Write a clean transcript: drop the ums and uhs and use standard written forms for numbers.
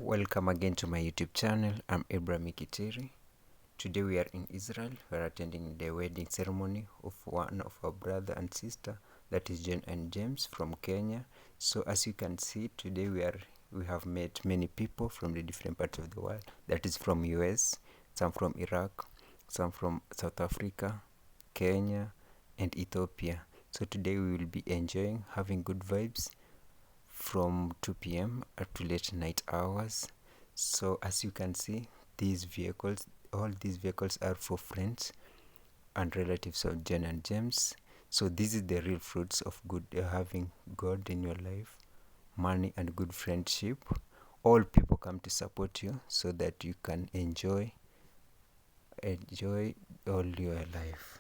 Welcome again to my YouTube channel. I'm Abraham Mikitiri. Today we are in Israel. We are attending the wedding ceremony of one of our brother and sister, that is John and James from Kenya. So as you can see, today we have met many people from the different parts of the world. That is from US, some from Iraq, some from South Africa, Kenya, and Ethiopia. So today we will be enjoying, having good vibes from 2 p.m. to late night hours. So as you can see, all these vehicles are for friends and relatives of John and James. So this is the real fruits of good having God in your life, money and good friendship. All people come to support you so that you can enjoy all your life.